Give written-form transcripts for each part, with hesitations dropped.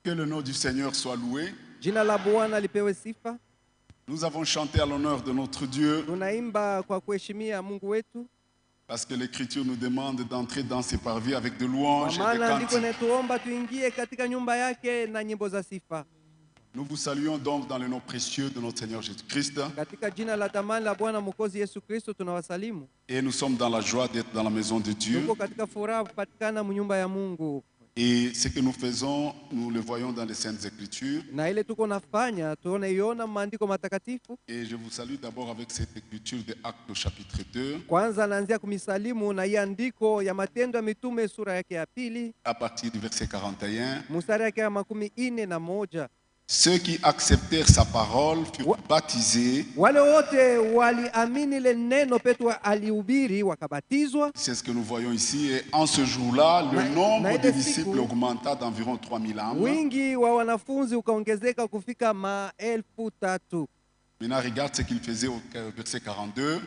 Que le nom du Seigneur soit loué. Jina la Bwana lipewe sifa. Nous avons chanté à l'honneur de notre Dieu Tunaimba kwa kuheshimia Mungu wetu. parce que l'Écriture nous demande d'entrer dans ses parvis avec de Kwa louanges et de maana ndiko cantiques. inatuomba tuingie katika nyumba yake na nyimbo za sifa. Nous vous saluons donc dans le nom précieux de notre Seigneur Jésus-Christ Katika jina la tamani la Bwana Mwokozi Yesu Kristo tunawasalimu. et nous sommes dans la joie d'être dans la maison de Dieu. Tuko katika furaha kupatikana mnyumba ya Mungu. Et ce que nous faisons, nous le voyons dans les Saintes Écritures. Na ile tuko nafanya tunaiona maandiko matakatifu. Et je vous salue d'abord avec cette écriture de Actes au chapitre 2, Kwanza naanzia kumisalimu na hii andiko ya Matendo ya Mitume sura yake ya pili, à partir du verset 41. mstari yake ya 41. Ceux qui acceptèrent sa parole furent baptisés. Wale wote waliamini le neno Petro alihubiri wakabatizwa. C'est ce que nous voyons ici. Et en ce jour-là, le nombre de ile disciples siku, augmenta d'environ 3000 âmes. wingi wa wanafunzi ukaongezeka kufika 3,000. Maintenant, regarde ce qu'il faisait au verset 42.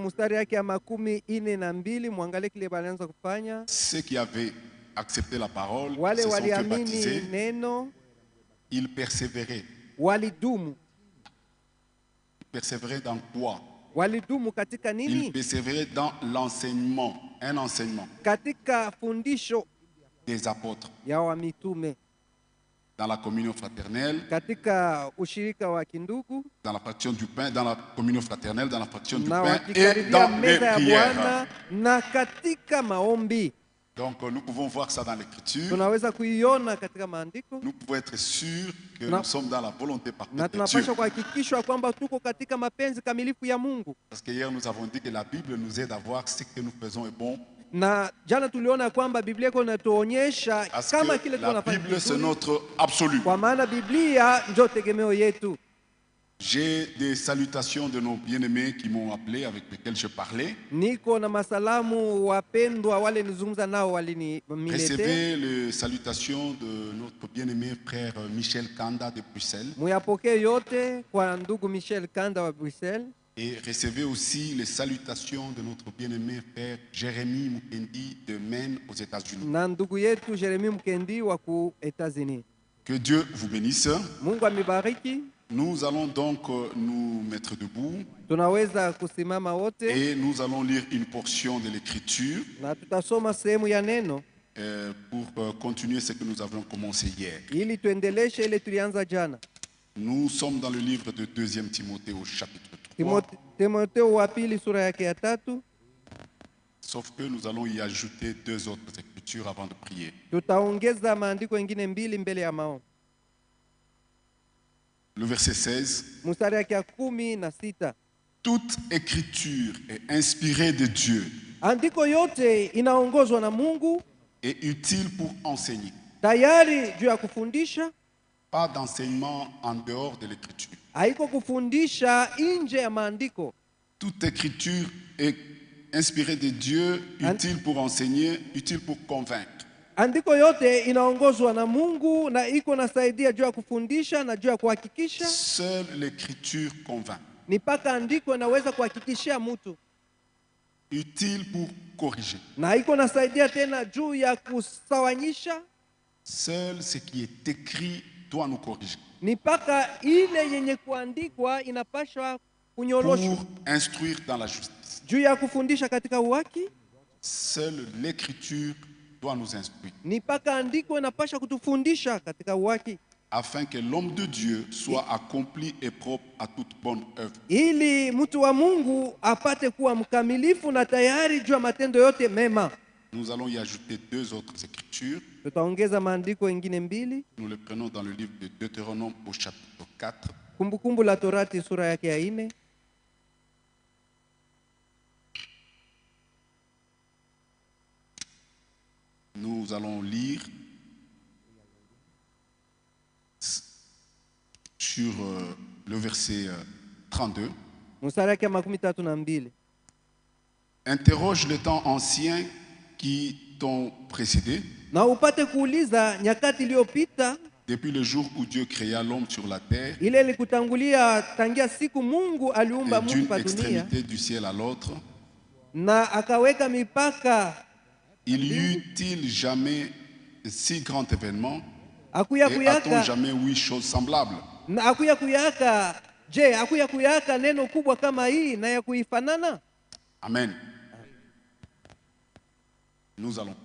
Mstari yake ya 42, mwangalie kile balianza kufanya. Ceux qui avaient accepté la parole Wale se sont fait waliamini baptiser. neno Ils persévéraient. walidumu. Persévéraient dans quoi? Walidumu katika Ils nini? persévéraient dans l'enseignement, un enseignement Katika fundisho des apôtres, ya wa mitume, dans la communion fraternelle, katika ushirika wa kindugu, dans la fraction du pain, dans la communion fraternelle, dans la fraction du na pain et wakikaribia dans les meza ya prières. Bwana na katika maombi. Donc nous pouvons voir ça dans l'écriture. Tunaweza kuiona katika maandiko Nous pouvons être sûrs que Na- nous sommes dans la volonté na parfaite de Dieu. tunapaswa kuhakikishwa kwamba tuko katika mapenzi kamilifu ya Mungu. Parce que hier nous avons dit que la Bible nous aide à voir ce que nous faisons est bon. Na jana tuliona kwamba Biblia iko inatuonyesha Parce kama que kile la tunafanya Bible c'est vizuri, notre absolu. kwa maana Biblia ndio tegemeo yetu. J'ai des salutations de nos bien-aimés qui m'ont appelé, avec lesquels je parlais. Niko na masalamu wapendwa wale nizungumza nao waliniletea. Recevez les salutations de notre bien-aimé frère Michel Kanda de Bruxelles. Muyapokee yote kwa ndugu Michel Kanda wa Bruxelles. Et recevez aussi les salutations de notre bien-aimé frère Jérémy Mukendi de Maine aux États-Unis. Na ndugu yetu Jeremy Mkendi wa ku États-Unis. Que Dieu vous bénisse. Mungu amibariki. Nous allons donc nous mettre debout Tunaweza kusimama wote et nous allons lire une portion de l'Écriture na tutasoma sehemu ya neno pour continuer ce que nous avions commencé hier. ili tuendeleshe ile tulianza jana. Nous sommes dans le livre de 2 Timothée au chapitre 3, Timotheo wa pili sura yake ya 3. sauf que nous allons y ajouter 2 autres écritures avant de prier. Tutaongeza maandiko mengine 2 mbele ya maombi. Le verset 16. Mstari yake ya 16. Toute écriture est inspirée de Dieu Andiko yote inaongozwa na Mungu, et utile pour enseigner. tayari juu ya kufundisha. Pas d'enseignement en dehors de l'écriture. Haiko kufundisha nje ya maandiko. Toute écriture est inspirée de Dieu, utile pour enseigner, utile pour convaincre. Andiko yote inaongozwa na Mungu na iko nasaidia juu ya kufundisha na juu ya kuhakikisha. Seule l'écriture convainc. Ni paka andiko inaweza kuhakikishia mtu. Utile pour corriger. Na iko nasaidia tena juu ya kusawanyisha. Seul ce qui est écrit doit nous corriger. Ni paka ile yenye kuandikwa inapashwa kunyoroshwa. Pour instruire dans la justice. Juu ya kufundisha katika uhaki. Seule l'écriture doit nous instruire. Ni paka andiko inapasha kutufundisha katika uhaki. Afin que l'homme de Dieu soit accompli et propre à toute bonne œuvre. Ili mtu wa Mungu apate kuwa mkamilifu na tayari juu ya matendo yote mema. Nous allons y ajouter 2 autres écritures. Tutaongeza maandiko mengine 2. Nous le prenons dans le livre de Deutéronome au chapitre 4. Kumbukumbu la Torati sura yake ya 4. Nous allons lire sur le verset 32. Mstari yake ya 32. Interroge les temps anciens qui t'ont précédé, Na upate kuuliza nyakati iliyopita, depuis le jour où Dieu créa l'homme sur la terre, ile ilikutangulia tangia siku Mungu aliumba et mtu d'une pa dunia extrémité du ciel à l'autre. na akaweka mipaka. Il y eut-il jamais si grand événement Akuya Et a-t-on kuyaka jamais ouï chose semblable? na akuya kuyaka. Je, akuya kuyaka neno kubwa kama hii na ya kuifanana? Amen. Nous allons.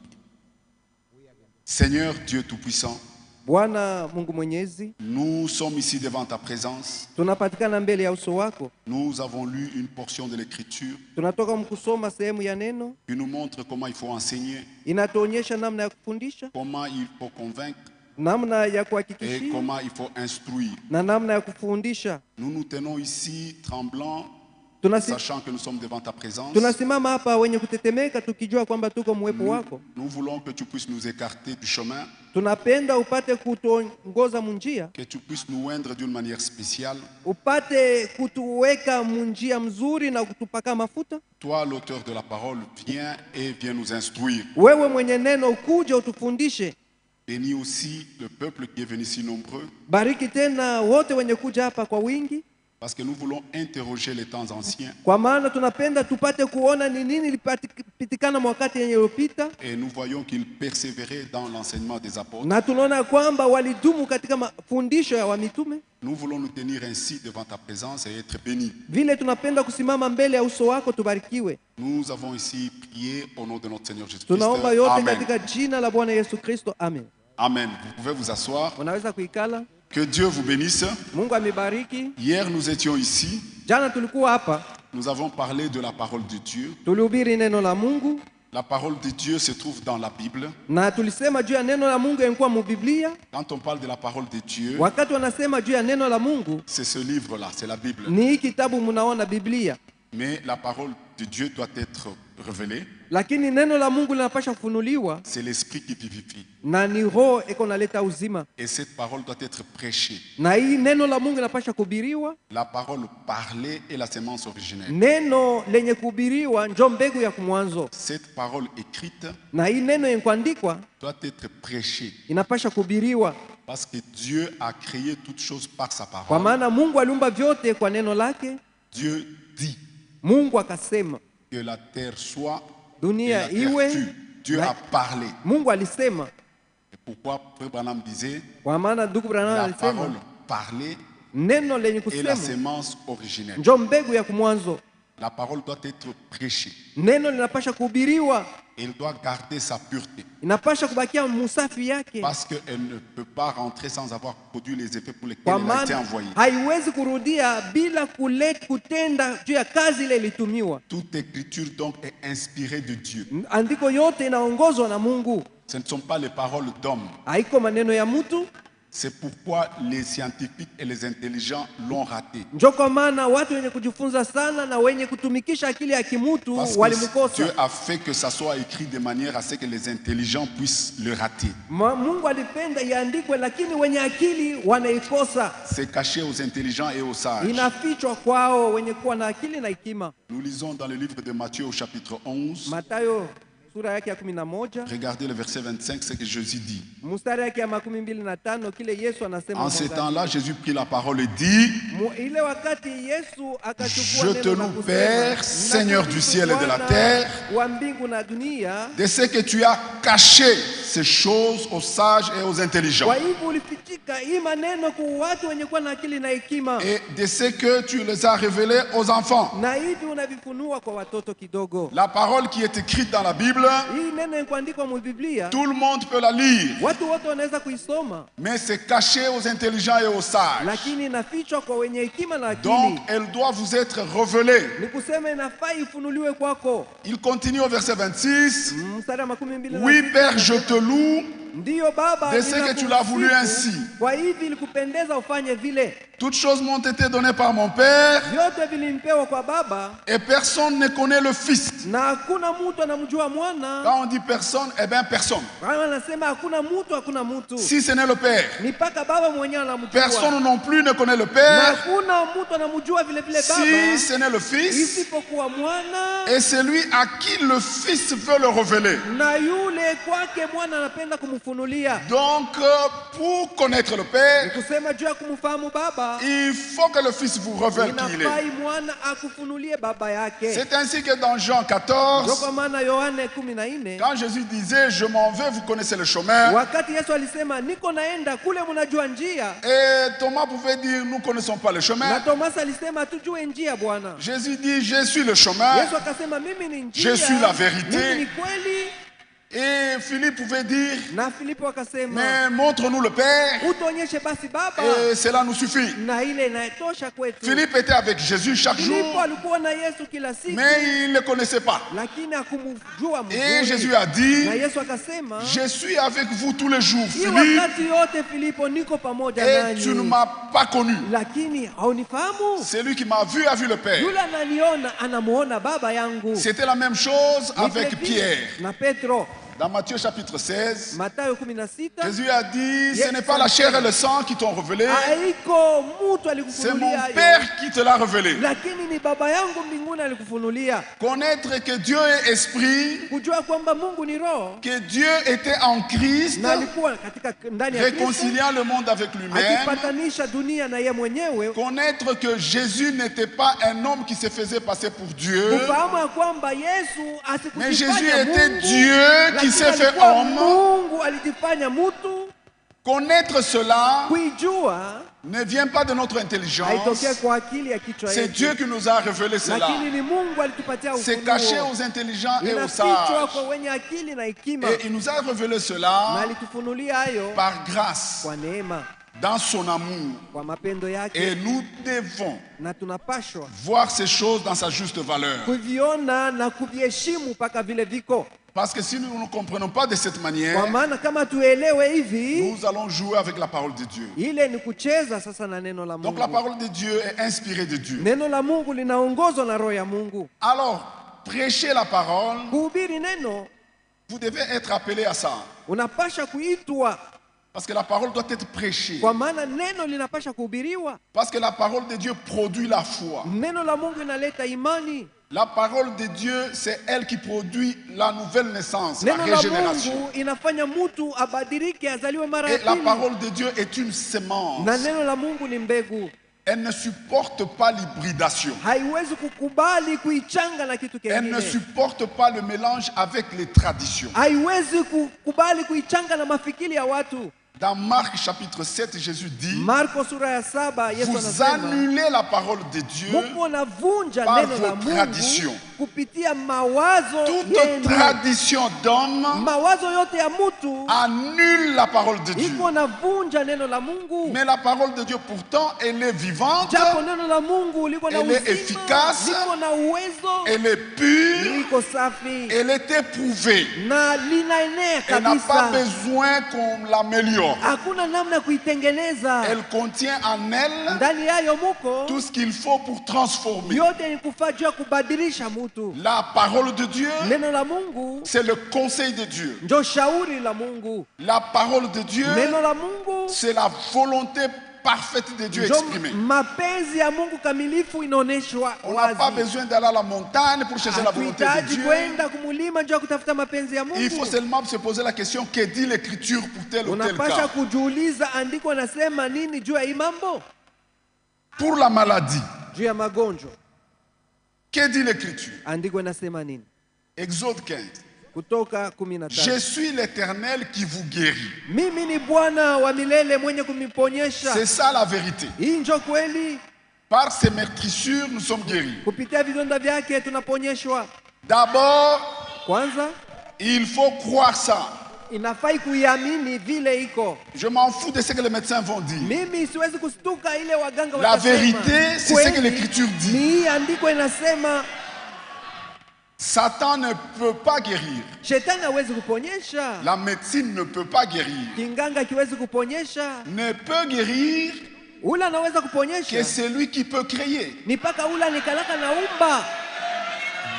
Seigneur Dieu Tout-Puissant, Bwana Mungu Mwenyezi, nous sommes ici devant ta présence. tunapatikana mbele ya uso wako. Nous avons lu une portion de l'Écriture Tunatoka mkusoma sehemu ya neno, qui nous montre comment il faut enseigner, inatuonyesha namna ya kufundisha, comment il faut convaincre namna ya et kuhakikishia comment il faut instruire. na namna ya kufundisha. Nous nous tenons ici tremblants, Tunasi, sachant que nous sommes devant ta présence. tunasimama hapa wenye kutetemeka tukijua kwamba tuko mwepo wako. Nous voulons que tu puisses nous écarter du chemin, Tunapenda upate kutuongoza munjia, que tu puisses nous oindre d'une manière spéciale. upate kutuweka munjia mzuri na kutupaka mafuta. Toi, l'auteur de la parole, viens et viens nous instruire. Wewe mwenye neno ukuje utufundishe. Bénis aussi le peuple qui est venu si nombreux, Bariki tena wote wenye kuja hapa kwa wingi, parce que nous voulons interroger les temps anciens kwa maana tunapenda tupate kuona ni nini ilipitikana wakati yenye iliyopita, et nous voyons qu'ils persévéraient dans l'enseignement des apôtres. na tunaona kwamba walidumu katika mafundisho ya wamitume. Nous voulons nous tenir ainsi devant ta présence et être bénis. Vile tunapenda kusimama mbele ya uso wako, tubarikiwe. Nous avons ici prié au nom de notre Seigneur Jésus-Christ. Tunaomba yote Amen. katika jina la Bwana Yesu Kristo, amen. Amen. Vous pouvez vous asseoir. Unaweza kuikala. Que Dieu vous bénisse. Mungu amebariki. Hier, nous étions ici. Jana tulikuwa hapa, Nous avons parlé de la parole de Dieu. tulihubiri neno la Mungu La parole de Dieu se trouve dans la Bible. na tulisema juu ya neno la Mungu yenkuwa mu Biblia. Quand on parle de la parole de Dieu, Wakati wanasema juu ya neno la Mungu, c'est ce livre-là, c'est la Bible. ni hii kitabu munaona Biblia, Mais la parole de Dieu doit être révélée. lakini neno la Mungu linapasha kufunuliwa C'est l'esprit qui vivifie. na ni roho iko naleta uzima, Et cette parole doit être prêchée. na hii neno la Mungu linapasha kuhubiriwa. La parole parlée est la sémence originelle. Neno lenye kuhubiriwa njo mbegu ya kumwanzo, Cette parole écrite na hii neno yenye kuandikwa doit être prêchée. inapasha kuhubiriwa, Parce que Dieu a créé toutes choses par sa kwa parole. maana Mungu aliumba vyote kwa neno lake. Dieu dit Mungu akasema que la terre soit et dunia la terre iwe. fut. Dieu Na- a parlé. Mungu alisema, Et pourquoi Frère Branham disait kwa maana ndugu Branham la parole alisema parlée neno lenye est la kusema sémence originelle. njo mbegu ya kumwanzo. La parole doit être prêchée. Neno linapasha kuhubiriwa, Elle doit garder sa pureté. inapasha kubakia musafi yake, Parce qu'elle ne peut pas rentrer sans avoir produit les effets pour lesquels kwa elle a été maana envoyée. haiwezi kurudia bila kutenda juu ya kazi ile ilitumiwa. Toute écriture donc est inspirée de Dieu. Andiko yote inaongozwa na Mungu, Ce ne sont pas les paroles d'hommes. haiko maneno ya mtu. C'est pourquoi les scientifiques et les intelligents l'ont raté. Njo kwa maana watu wenye kujifunza sana na wenye kutumikisha akili ya kimutu Parce que walimkosa. Dieu a fait que ça soit écrit de manière à ce que les intelligents puissent le rater. Mungu alipenda iandikwe, lakini wenye akili wanaikosa. C'est caché aux intelligents et aux sages. Inafichwa kwao wenye kuwa na akili na hekima. Nous lisons dans le livre de Matthieu au chapitre 11. Mathayo sura yake ya 11 Regardez le verset 25, ce que Jésus dit. mstari yake ya 25, kile Yesu anasema. En ce mwanga. temps-là, Jésus prit la parole et dit: Ile wakati Yesu akachukua Je neno te na loue, kusema, Père, Seigneur du ciel et de la Bwana terre, wa mbingu na dunia, de ce que tu as caché ces choses aux sages et aux intelligents, kwa hivyo ulifichika hii maneno kwa watu wenye kuwa na akili na hekima, et de ce que tu les as révélés aux enfants. na hivi unavifunua kwa watoto kidogo. La parole qui est écrite dans la Bible, Hii neno yenye kuandikwa mu Biblia tout le monde peut la lire, watu wote wanaweza kuisoma, mais c'est caché aux intelligents et aux sages. lakini inafichwa kwa wenye hekima na Donc, akili. elle doit vous être révélée. Ni kusema inafaa ifunuliwe kwako. Il continue au verset 26. Mstari wa 12. Oui, Père, je te loue Ndiyo Baba, de ce que tu l'as voulu ninakusifu. ainsi. Kwa hivi ilikupendeza ufanye vile. Toutes choses m'ont été données par mon Père, Vyote vilimpewa kwa Baba, et personne ne connaît le Fils. na hakuna mtu anamjua mwana. Quand on dit personne, eh bien personne. Bwana anasema hakuna mtu. Si ce n'est le Père, Ni mpaka Baba mwenyewe anamjua. personne non plus ne connaît le Na Père. hakuna mtu anamjua vile vile Si Baba ce n'est le Fils, isipokuwa mwana et celui à qui le Fils veut le révéler. na yule kwake mwana anapenda kumfunulia. Donc, pour connaître le Père, Kusema juu ya kumfahamu Baba, il faut que le Fils vous révèle qui il est. inafai mwana akufunulie Baba yake. C'est ainsi que dans Jean Ndio 14, kwa maana Yohane 14, quand Jésus disait, je m'en vais, vous connaissez le chemin, wakati Yesu alisema niko naenda kule, mnajua njia, et Thomas pouvait dire, nous ne connaissons pas le na chemin. Tomasa alisema hatujue njia Bwana. Jésus dit, je suis le chemin. Yesu akasema mimi ni njia, Je suis la vérité. mimi ni kweli. Et Philippe pouvait dire, Na Filipo akasema mais montre-nous le Père, utuonyeshe basi Baba, et cela nous suffit. na ile inatosha kwetu. Philippe était avec Jésus chaque Filipo jour, alikuwa na Yesu kila siku, mais il ne le connaissait pas. lakini hakumjua Et Jésus mzuri. a dit, Na Yesu akasema je suis avec vous tous les jours, hii Philippe, wakati yote Filipo niko pamoja et tu ne nanyi, m'as pas connu. lakini haunifahamu. Celui qui m'a vu a vu le Père. Yule ananiona anamuona Baba yangu. C'était la même chose Ni avec vile Pierre. vile na Petro. Dans Matthieu chapitre 16, Mathayo 16, Jésus a dit, ce n'est pas la chair et le sang qui t'ont révélé, haiko mtu c'est mon alikufunulia hayo, Père qui te l'a révélé. lakini ni Baba yangu mbinguni alikufunulia. Connaître que Dieu est esprit, Kujua kwamba Mungu ni roho, que Dieu était en Christ, na alikuwa katika ndani ya Kristo réconciliant le monde avec lui-même. akipatanisha dunia na yeye mwenyewe. Connaître que Jésus n'était pas un homme qui se faisait passer pour Dieu, Kufahamu ya kwamba Yesu mais Jésus asikujifanya était Mungu, Dieu qui lakini s'est fait alikuwa homme. Mungu alijifanya mtu. Connaître cela Kuijua ne vient pas de notre intelligence. haitokea kwa akili ya kichwa C'est yetu, Dieu qui nous a révélé cela. lakini ni Mungu alitupatia C'est caché ufunuo. aux intelligents et aux Inafichwa sages. kwa wenye akili na hekima, Et il nous a révélé na cela alitufunulia hayo par grâce, kwa neema, dans son amour. kwa mapendo yake, Et nous devons na tunapashwa voir ces choses dans sa juste valeur. kuviona na kuviheshimu mpaka vile viko. Parce que si nous ne comprenons pas de cette manière, Kwa maana kama tuelewe hivi, nous allons jouer avec la parole de Dieu. ile ni kucheza sasa na neno la Donc la Mungu. parole de Dieu est inspirée de Dieu. Neno la Mungu linaongozwa na roho ya Mungu. Alors, prêcher la parole, Kuhubiri neno, vous devez être appelé à ça. unapasha kuitwa, Parce que la parole doit être prêchée. kwa maana neno linapasha kuhubiriwa. Parce que la parole de Dieu produit la foi. Neno la Mungu inaleta imani. La parole de Dieu, c'est elle qui produit la nouvelle naissance, la Neno la régénération. Mungu inafanya mtu abadilike, azaliwe mara ya Et la pili. parole de Dieu est une semence. Na neno la Mungu ni mbegu, Elle ne supporte pas l'hybridation. haiwezi kukubali kuichanga na kitu Elle ne kingine, supporte pas le mélange avec les traditions. haiwezi kukubali kuichanga na mafikiri ya watu. Dans Marc chapitre 7, Jésus dit, Marko sura ya 7 Yesu vous anasema annulez la parole de Dieu. Mungu anavunja par neno la vos Mungu traditions. kupitia mawazo Toute yenu. tradition d'homme Mawazo yote ya mtu annule la parole de Dieu. iko navunja neno la Mungu. Mais la parole de Dieu, pourtant, elle est vivante, Japo neno la Mungu liko na Elle est uzima, efficace. liko na uwezo, elle est pure, liko safi elle est éprouvée. na linaenea Elle n'a pas kabisa. besoin qu'on l'améliore. Hakuna namna ya kuitengeneza. Elle contient en elle Ndani yayo muko tout ce qu'il faut pour transformer. yote, ni kufaa juu ya kubadilisha mtu. La parole de Dieu, Neno la Mungu c'est le conseil de Dieu. ndio shauri la Mungu. La parole de Dieu, Neno la Mungu c'est la volonté parfaite de Dieu ndio exprimée. mapenzi ya Mungu kamilifu inaoneshwa On n'a pas wazi. besoin d'aller à la montagne pour chercher la volonté de Hatuhitaji Dieu. kwenda kumulima juu ya kutafuta mapenzi ya Il faut Mungu. seulement se poser la question, que dit l'Écriture pour tel ou tel Unapasha cas. kujiuliza andiko nasema nini juu ya hii mambo, Pour la maladie, juu ya magonjwa. que dit l'Écriture? Andiko inasema nini? Exode 15. Kutoka 15. Je suis l'Éternel qui vous guérit. Mimi ni Bwana wa milele mwenye kumiponyesha. C'est ça la vérité. Hii ndio kweli. Par ses meurtrissures, nous sommes guéris. Kupitia vidonda vyake tunaponyeshwa. D'abord, Kwanza il faut croire ça. inafai kuiamini vile iko. Je m'en fous de ce que les médecins vont dire. Mimi siwezi kustuka ile waganga La watasema. vérité, c'est ce que Kweli, l'Écriture dit. ni hii andiko inasema Satan ne peut pas guérir. shetani hawezi kuponyesha. La médecine ne peut pas guérir. Kinganga kiwezi kuponyesha. Ne peut guérir Ula anaweza que kuponyesha celui qui peut créer. ni paka ula nikalaka naumba.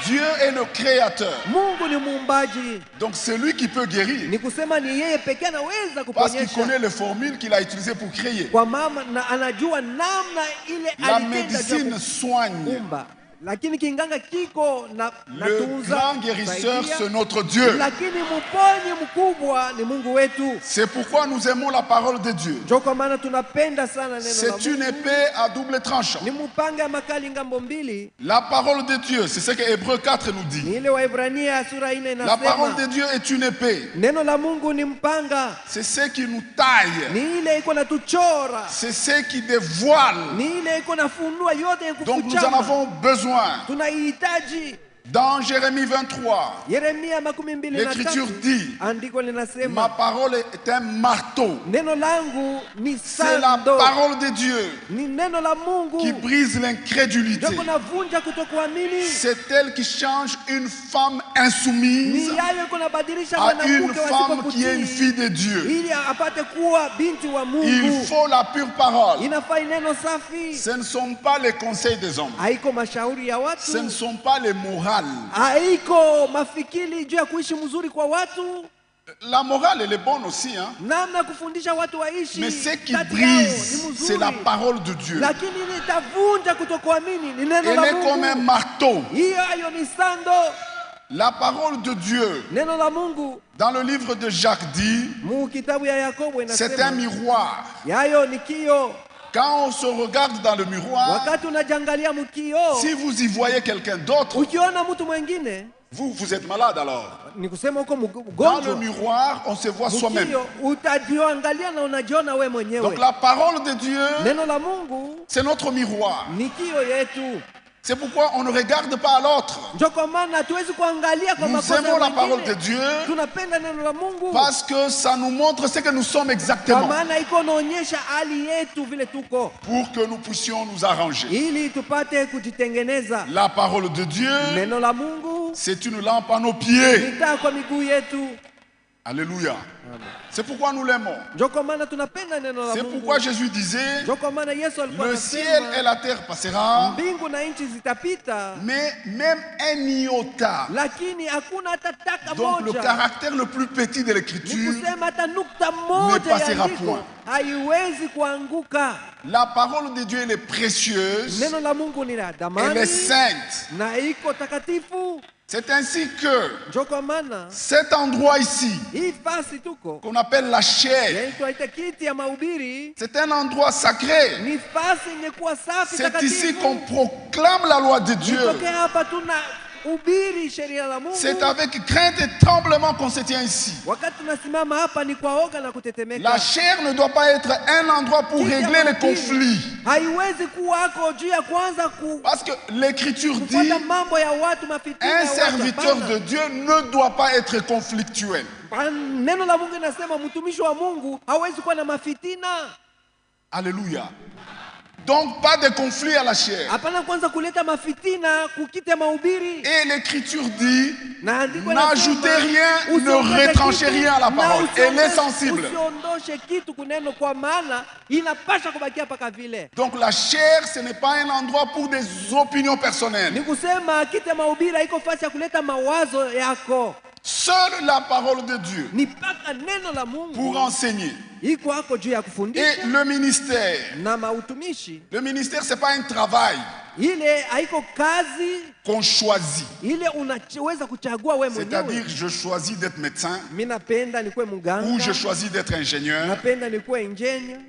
Dieu est le créateur. Mungu ni muumbaji, Donc c'est lui qui peut guérir. ni kusema ni yeye pekee anaweza Parce qu'il kuponyesha, connaît les formules qu'il a utilisées pour créer. kwa mama na anajua namna ile La alitenda juu ya médecine soigne. kuumba. lakini kinganga kiko na Le natunza grand guérisseur, kusaidia, c'est notre Dieu. lakini mponyi mkubwa ni Mungu wetu. C'est pourquoi nous aimons la parole de Dieu. Ndio kwa maana tunapenda sana neno la C'est une Mungu. épée à double tranchant. Ni mpanga makali ngambo mbili. La parole de Dieu, c'est ce que Hébreux 4 nous dit. Ni ile Waebrania sura 4 La parole de inasema. Dieu est une épée. Neno la Mungu ni mpanga. C'est ce qui nous taille. Ni ile iko na tuchora. C'est ce qui dévoile. Ni ile iko na funua yote ya Donc nous en kufuchama. avons besoin. Tunahitaji. Dans Jérémie 23, Yeremia 23. l'Écriture dit, Andiko ma linasema parole est un marteau. neno langu ni C'est la sando. parole de Dieu Ni neno la qui Mungu. brise l'incrédulité. Ndio kunavunja kutokuamini. C'est elle qui change une femme Ni insoumise yayo kunabadilisha à une mwanamke femme qui est une wasipokutii fille de Dieu. ili apate kuwa binti wa Il Mungu. faut la pure parole. Inafaa neno safi. Ce ne sont pas les conseils des hommes. Haiko mashauri ya Ce ne watu. sont pas les morales. Haiko mafikiri juu ya kuishi mzuri kwa watu. La morale, elle est bonne aussi, hein. Namna kufundisha watu waishi. Mais ce qui kati yao brise, ni c'est la mzuri. parole de Dieu. Lakini litavunja kutokuamini ni neno Elle la est comme un Mungu. marteau. Hiyo ni sando. La parole de Dieu, Neno la Mungu dans le livre de Jacques dit, mu kitabu ya Yakobo c'est un inasema miroir. yayo ni kio. Quand on se regarde dans le miroir, Wakati unajangalia mkio, si vous y voyez quelqu'un d'autre, ukiona mtu mwingine vous êtes malade alors. ni kusema uko Dans le mgonjwa. miroir, on se voit soi-même. Mkio utajiangalia na unajiona we Donc mwenyewe. la parole de Dieu, Neno la Mungu c'est notre miroir. ni kio yetu. C'est pourquoi on ne regarde pas à l'autre. Ndio kwa maana hatuwezi kuangalia kwa Nous makosa aimons ya la parole de wengine. Dieu Tunapenda neno la Mungu parce que ça nous montre ce que nous sommes kwa exactement maana iko naonyesha hali yetu vile tuko, pour que nous puissions nous arranger. ili tupate kujitengeneza. La parole de Dieu, Neno la Mungu c'est une lampe à nos pieds. ni taa kwa miguu yetu. Alléluia. C'est pourquoi nous l'aimons. Ndio kwa maana tunapenda neno la C'est Mungu. pourquoi Jésus disait, Ndio kwa maana Yesu alikuwa le ciel et anasema la terre passera, mbingu na nchi zitapita, mais même un iota, lakini hakuna hata taka donc le moja. caractère le plus petit de Ni l'écriture, kusema hata nukta moja passera ya andiko point. haiwezi kuanguka. la parole de Dieu elle est précieuse, Neno la Mungu ni la elle est damani sainte. na iko takatifu. C'est ainsi que Ndio kwa maana cet endroit ici, hii fasi tuko qu'on appelle la chair, yaitwa ita kiti ya mahubiri, c'est un endroit sacré. ni fasi yenye kuwa safi C'est ici qu'on takatifu. proclame la loi de Dieu. Tokea hapa tuna ubiri sheria la Mungu. C'est avec crainte et tremblement qu'on se tient ici. Wakati tunasimama hapa ni kwa oga na kutetemeka. La chair ne doit pas être un endroit pour Kiti ya régler les mahubiri conflits. haiwezi kuwako juu ya kwanza Parce que l'Écriture dit, kufuata mambo ya watu, mafitina un ya watu. serviteur Hapana. de Dieu ne doit pas être conflictuel. Neno la Mungu linasema mtumishi wa Mungu hawezi kuwa na mafitina. Alléluia. Donc pas de conflit à la chair. Hapana kwanza kuleta mafitina kukite mahubiri. Et l'Écriture dit, Na andiko n'ajoutez linasema, rien, ne usiongeze retranchez kitu, rien à la na parole. Elle est usiongeze- sensible. Usiondoshe kitu kuneno kwa maana inapasha kubakia paka vile. Donc la chair, ce n'est pas un endroit pour des opinions personnelles. Ni kusema kite mahubiri haiko fasi ya kuleta mawazo yako. Seule la parole de Dieu Ni paka neno la Mungu pour enseigner. iko hako juu ya Et kufundisha le ministère, na mautumishi. c'est pas un travail Ile haiko kazi qu'on choisit. ile unaweza kuchagua we C'est-à-dire, mwenyewe. je choisis d'être médecin Mimi napenda nikuwe ou mganga, je choisis d'être ingénieur. napenda nikuwe engineer.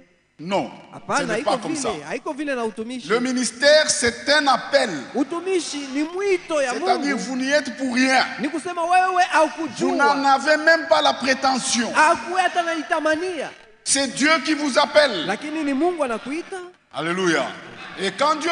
Non, ce Hapana, n'est haiko pas comme ça. vile, haiko vile na utumishi. Le ministère, c'est un appel. Utumishi ni mwito ya C'est-à-dire, Mungu. vous n'y êtes pour rien. Ni kusema wewe Vous n'en haukujua, avez même pas la prétention. hakuwa hata naitamania, C'est Dieu qui vous appelle. lakini ni Mungu anakuita. Alléluia. Et quand Dieu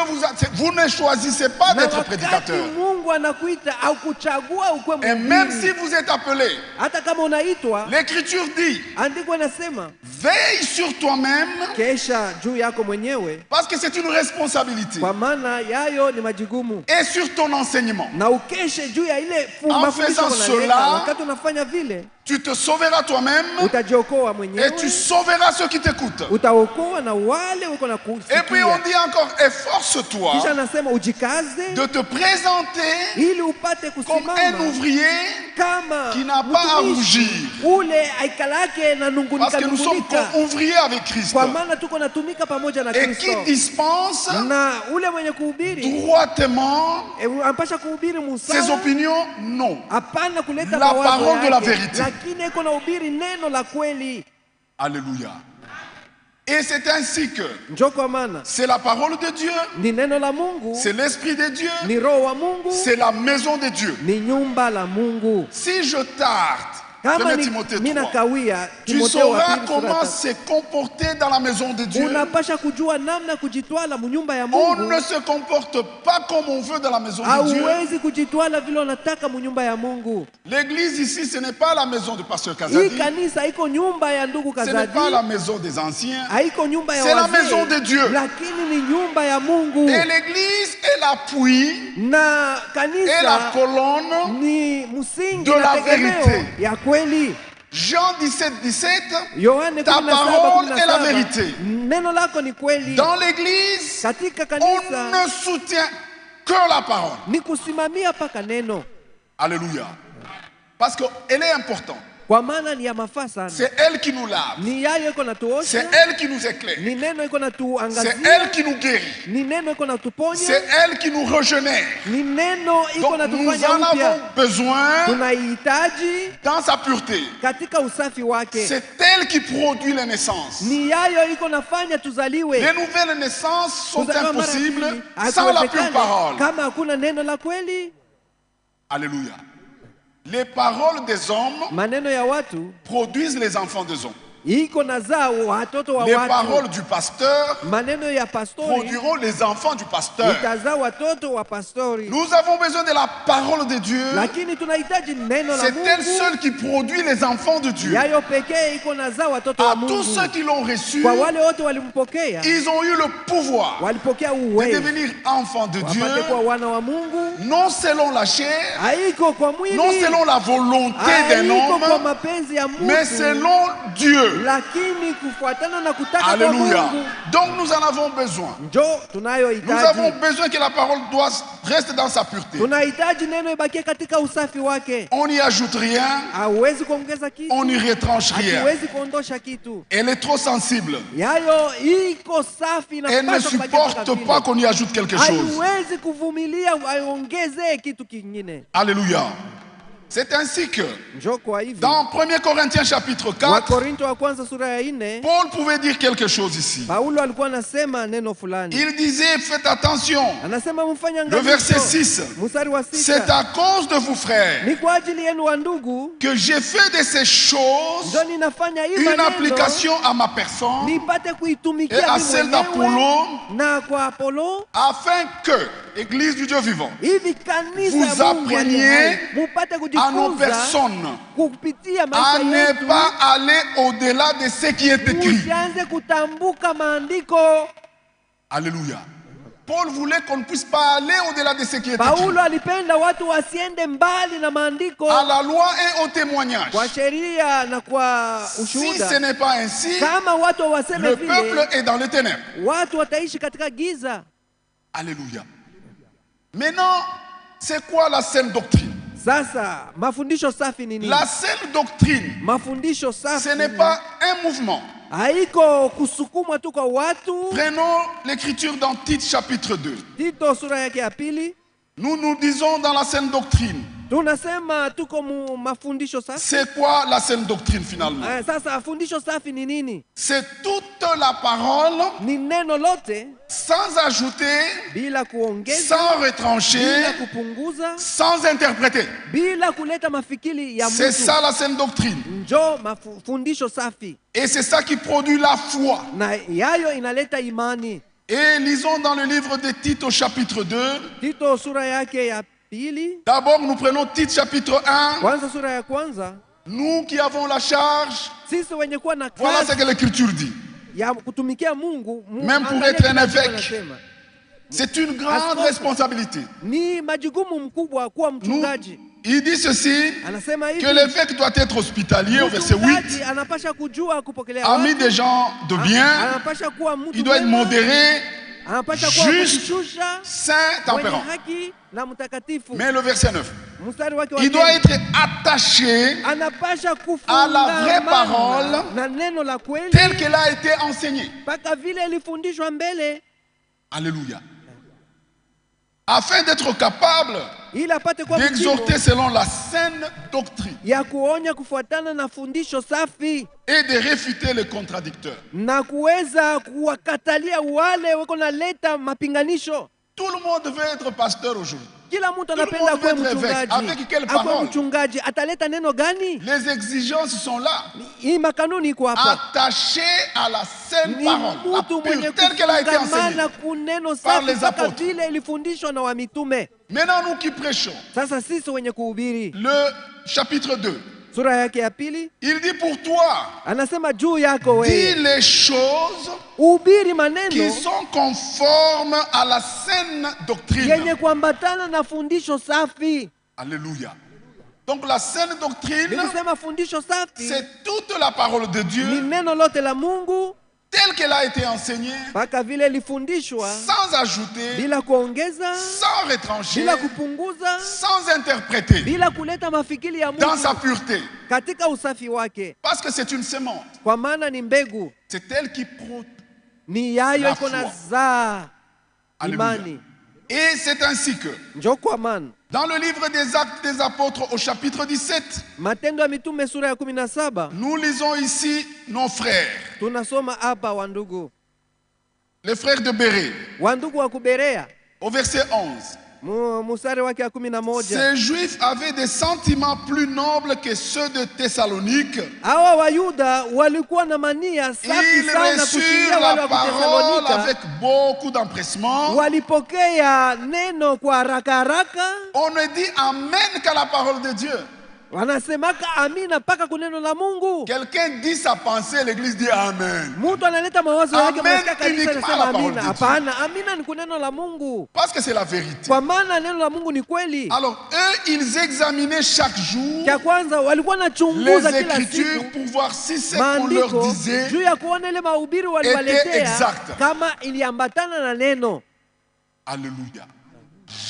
vous ne choisissez pas Na d'être wakati prédicateur. Mungu anakuita hakuchagua ukuwe Et même si mhubiri. vous êtes appelé, Hata kama unaitwa, l'Écriture dit, andiko inasema veille sur toi-même kesha juu yako mwenyewe, parce que c'est une responsabilité. kwa maana yayo ni majigumu, Et sur ton enseignement. na ukeshe juu ya ile En mafundisho faisant unaleta. cela, Wakati unafanya vile, Tu te sauveras toi-même utajiokoa et tu mwenyewe, sauveras ceux qui t'écoutent. utaokoa na wale uko na Et puis on kusikia. dit encore encore, efforce-toi Kisha anasema ujikaze de te présenter ili upate comme kusimama un ouvrier kama qui n'a pas à mtumishi rougir. ule aikalake na Parce nungunika que nous sommes nungunika, ouvriers avec Christ. kwa maana tuko natumika pamoja na Et qui Kristo, dispense na ule mwenye kuhubiri droitement anapasha kuhubiri ses musawa, opinions, non. hapana kuleta La mawazo parole de la yake, vérité. lakini iko na hubiri neno la kweli. Alléluia. Et c'est ainsi que Njoo kwa maana c'est la parole de Dieu, ni neno la Mungu, c'est l'Esprit de Dieu, ni roho wa Mungu, c'est la maison de Dieu. ni nyumba la Mungu. Si je tarde, Kama 1 Timothée 3, ninakawia, tu Timotheo wa sauras pili sura comment tatu, se comporter dans la maison de Dieu. unapasha kujua namna kujitwala munyumba ya On Mungu. ne se comporte pas comme on veut dans la maison de Dieu. Hauwezi kujitwala vile unataka munyumba ya Mungu. L'église ici, ce n'est pas la maison de Pasteur Hii Kazadi. kanisa haiko nyumba ya ndugu Ce n'est Kazadi, pas la maison des anciens. haiko nyumba ya C'est la wazee, maison de Dieu. lakini ni nyumba ya Mungu. Et l'église est l'appui Na et la kanisa colonne. ni msingi de na la tegemeo vérité. ya kweli. Jean 17, 17. Yohane Ta 17, parole est la 17. vérité. Neno lako ni kweli. Dans l'église, Katika on kanisa ne soutient que la parole. ni kusimamia paka neno, Alléluia. Parce qu'elle est importante. kwa maana ni ya mafaa sana. C'est elle qui nous lave. Ni yayo iko C'est natuosha, elle qui nous éclaire. ni neno iko C'est natuangazia, elle qui nous guérit. ni neno iko natuponya, C'est elle qui nous régénère. ni neno iko Donc nous natufanya en avons upya. besoin Tunaihitaji dans sa pureté. katika usafi wake. C'est elle qui produit les naissances. Ni yayo iko nafanya tuzaliwe. Les nouvelles naissances sont Kuzaliwa mara impossibles pili, sans la pure hakuwezekani parole. kama hakuna neno la kweli. Alléluia. Les paroles des hommes Maneno ya watu produisent les enfants des hommes. iko na zao watoto wa Les watu. paroles du pasteur Maneno ya pastori produiront les enfants du pasteur. itazaa watoto wa pastori. Nous avons besoin de la parole de Dieu. Lakini tunahitaji neno la C'est elle Mungu. seule qui produit les enfants de Dieu. Yayo pekee iko na zao watoto wa À tous Mungu. ceux qui l'ont reçu, Kwa wale wote walimpokea, ils ont eu le pouvoir walipokea de uwezo devenir enfants de Dieu, wapate kuwa wana wa Mungu, non selon la chair, haiko kwa mwili, non selon la volonté d'un haiko kwa homme, mapenzi ya mais mtu, selon Dieu. lakini kufuatana na kutaka kwa Alléluia. Mungu. Donc nous en avons besoin. Njo Nous avons tunayohitaji. besoin que la parole reste dans sa pureté. Tunahitaji neno ibakie katika usafi wake. On n'y ajoute rien, Hauwezi kuongeza kitu, on n'y retranche rien. hatuwezi kuondosha kitu. Elle est trop sensible. Yayo iko safi na Elle ne kupaswa kubakia mpaka supporte vile. pas qu'on y ajoute quelque chose. Haiwezi kuvumilia aiongezee kitu kingine. Alléluia. C'est ainsi que Njo kwa hivi dans 1 Corinthiens chapitre 4, Wakorinto wa kwanza sura ya 4, Paul pouvait dire quelque chose ici. Paulo alikuwa anasema neno fulani. Il disait, faites attention. Anasema mfanye Le verset angalisho. 6. Mstari wa C'est 6. à cause de vous, frères, Ni kwa ajili yenu wa ndugu que j'ai fait de ces choses ndio ninafanya hii une maneno application à ma personne nipate et kuitumikia à mimi celle mwenyewe d'Apollo, na kwa Apollo, afin que, Église du Dieu vivant, hivi kanisa vous ya Mungu aliye appreniez hai, mupate à nos kujifunza personnes kupitia à maisha ne yetu, pas aller au-delà de ce qui est écrit. usianze kutambuka maandiko. Alléluia. Paul voulait qu'on ne puisse pas aller au-delà de ce qui est écrit. Paulo alipenda watu wasiende mbali na maandiko, À la loi et au témoignage. kwa sheria na kwa Si ce ushuhuda. n'est pas ainsi, Kama watu waseme le vile, peuple est dans les ténèbres. watu wataishi katika giza. Alléluia. Maintenant, c'est quoi la saine doctrine? Sasa mafundisho safi ni nini? La saine doctrine, Mafundisho ce safi n'est pas un mouvement. haiko kusukumwa tu kwa watu. Prenons l'écriture dans Tite chapitre 2. Tito sura yake ya pili Nous nous disons dans la saine doctrine. tunasema tuko mu mafundisho safi. C'est quoi la saine doctrine finalement? Sasa fundisho safi ni nini? C'est toute la parole Ni neno lote sans ajouter, bila kuongeza, sans bila retrancher, kupunguza, sans interpréter. bila kuleta mafikiri ya C'est mtu. ça la saine doctrine. Njo mafundisho safi, Et c'est ça qui produit la foi. na yayo inaleta imani. Et lisons dans le livre de Tite au chapitre 2. Tito sura yake ya pili, D'abord, nous prenons Tite chapitre 1. kwanza sura ya kwanza. Nous qui avons la charge, Sisi wenye kuwa na voilà ce kazi que l'écriture dit. ya kutumikia Mungu, Même pour angalia être un kile évêque. anasema. C'est une grande Askofu. responsabilité. Ni majukumu mkubwa kuwa Nous, mchungaji. il dit ceci, Anasema hivi, que l'évêque doit être hospitalier au verset 8, mchungaji anapasha kujua kupokelea ami watu, des gens de bien, anapasha kuwa mtu il doit être mwema, modéré, anapasha kuwa juste, mshusha, saint, mwenye tempérant. haki na mtakatifu. Mais le verset 9, Mstari wake wa il doit 9, être attaché anapasha à la vraie kufungamana parole na neno la kweli telle qu'elle a été enseignée. mpaka vile ilifundishwa mbele, Alléluia. Afin d'être capable ili apate kuwa d'exhorter mkimo selon la saine doctrine ya kuonya kufuatana na fundisho safi et de réfuter les contradicteurs. na kuweza kuwakatalia wale wako naleta mapinganisho. Tout le monde veut être pasteur aujourd'hui. Kila mtu Tout le anapenda monde kuwa veut être évêque. mchungaji. Avec quelle Akuwe parole? mchungaji ataleta neno gani? Les exigences sont là. Hii makanuni iko hapa. Attaché à la saine Ni parole, la mtu mwenye pure, telle qu'elle a été enseignée. kufungamana kuneno par safi les mpaka apôtres. vile ilifundishwa na wamitume. Maintenant, nous qui prêchons, Sasa sisi wenye kuhubiri, le chapitre 2, sura yake ya pili il dit pour toi, anasema juu yako dis wewe les choses uhubiri qui maneno sont conformes à la saine doctrine. yenye kuambatana na fundisho safi. Alléluia. Donc la saine doctrine, Nikusema fundisho safi c'est toute la parole de ni Dieu neno lote la Mungu telle qu'elle a été enseignée, mpaka vile ilifundishwa sans ajouter, bila kuongeza, sans retrancher, bila kupunguza, sans interpréter, bila kuleta mafikiri ya dans sa Mungu pureté. katika usafi wake, Parce que c'est une sémence. kwa maana ni mbegu, C'est elle qui produit. ni yayo La iko na foi. zaa Alléluia. imani. Et c'est ainsi que, Njo kwa maana dans le livre des Actes des Apôtres au chapitre 17, Matendo ya Mitume sura ya 17 nous lisons ici nos frères, tunasoma hapa wandugu, les frères de Bérée, wandugu wa Kuberea, au verset 11. mstari wake wa 11. Ces Juifs avaient des sentiments plus nobles que ceux de Thessalonique. Hawa Wayuda walikuwa na mania safi Ils sana kushindia reçurent wale la wa parole Thessalonika. avec beaucoup d'empressement. Walipokea neno kwa haraka haraka, On ne dit Amen qu'à la parole de Dieu. wanasemaka amina mpaka kuneno la Mungu. Quelqu'un dit sa pensée, l'église dit Amen. Mtu analeta mawazo yake, Amen mnasikia kanisa uniquement linasema la parole amina. de Dieu. Hapana, amina ni kuneno la Mungu, Parce que c'est la vérité. kwa maana neno la Mungu ni kweli. Alors, eux, ils examinaient chaque jour Cha kwanza walikuwa les nachunguza kila Écritures siku pour voir si ce qu'on leur maandiko disait juu ya kuona ile mahubiri était waliwaletea exact. kama iliambatana na neno. Alléluia.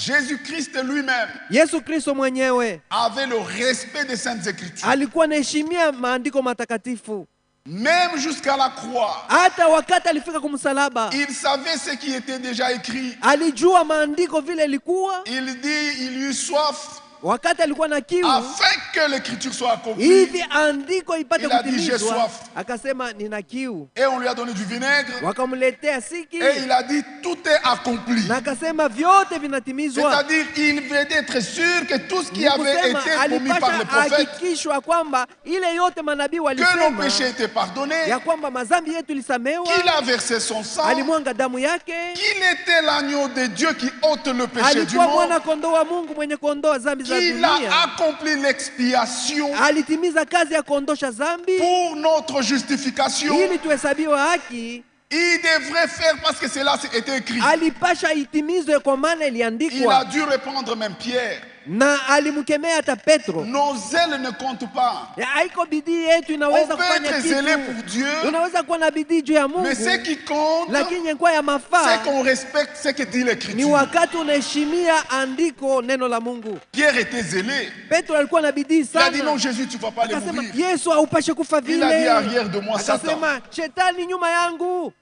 Jésus-Christ lui-même Yesu Kristo mwenyewe avait le respect des Saintes Écritures. alikuwa anaheshimia maandiko matakatifu. Même jusqu'à la croix, Hata wakati alifika kumsalaba il savait ce qui était déjà écrit. alijua maandiko vile ilikuwa. Il dit, il eut soif Wakati alikuwa na kiu afin que l'écriture soit accomplie. hivi andiko ipate Il a dit, j'ai kutimizwa, soif. akasema nina kiu. Et on lui a donné du vinaigre. Wakamletea siki Et il a dit, tout est accompli. na akasema vyote vinatimizwa. C'est-à-dire, il veut être sûr que tout ce qui Ni avait kusema été promis par les alipasha prophètes, hakikishwa kwamba ile yote manabii que nos walisema péchés étaient pardonnés, ya kwamba mazambi yetu ilisamewa, qu'il a versé son sang, alimwanga damu yake, qu'il était l'agneau de Dieu qui ôte le péché du alikuwa monde, mwana kondoo wa Mungu mwenye kuondoa zambi za qu'il a dunia, accompli l'expiation alitimiza kazi ya kuondosha zambi pour notre justification. ili tuhesabiwe haki. Il devrait faire parce que cela était écrit. Alipasha itimizwe kwa maana Il a iliandikwa, dû répondre même Pierre. na alimkemea hata Petro. Nos ailes ne comptent pas. Haiko bidii yetu On inaweza peut kufanya être zélé pour kitu, Dieu, unaweza kuwa na bidii juu ya Mungu, mais ce qui compte, lakini kwa ya c'est mafaa qu'on respecte ce que dit ni l'Écriture. wakati unaheshimia andiko, neno la Mungu. Pierre était zélé. Petro alikuwa na bidii Il a dit non, sana, Jésus, tu ne vas pas les akasema mourir. Yesu haupashe kufa Il a dit vile. arrière de moi, Satan. Akasema shetani nyuma yangu,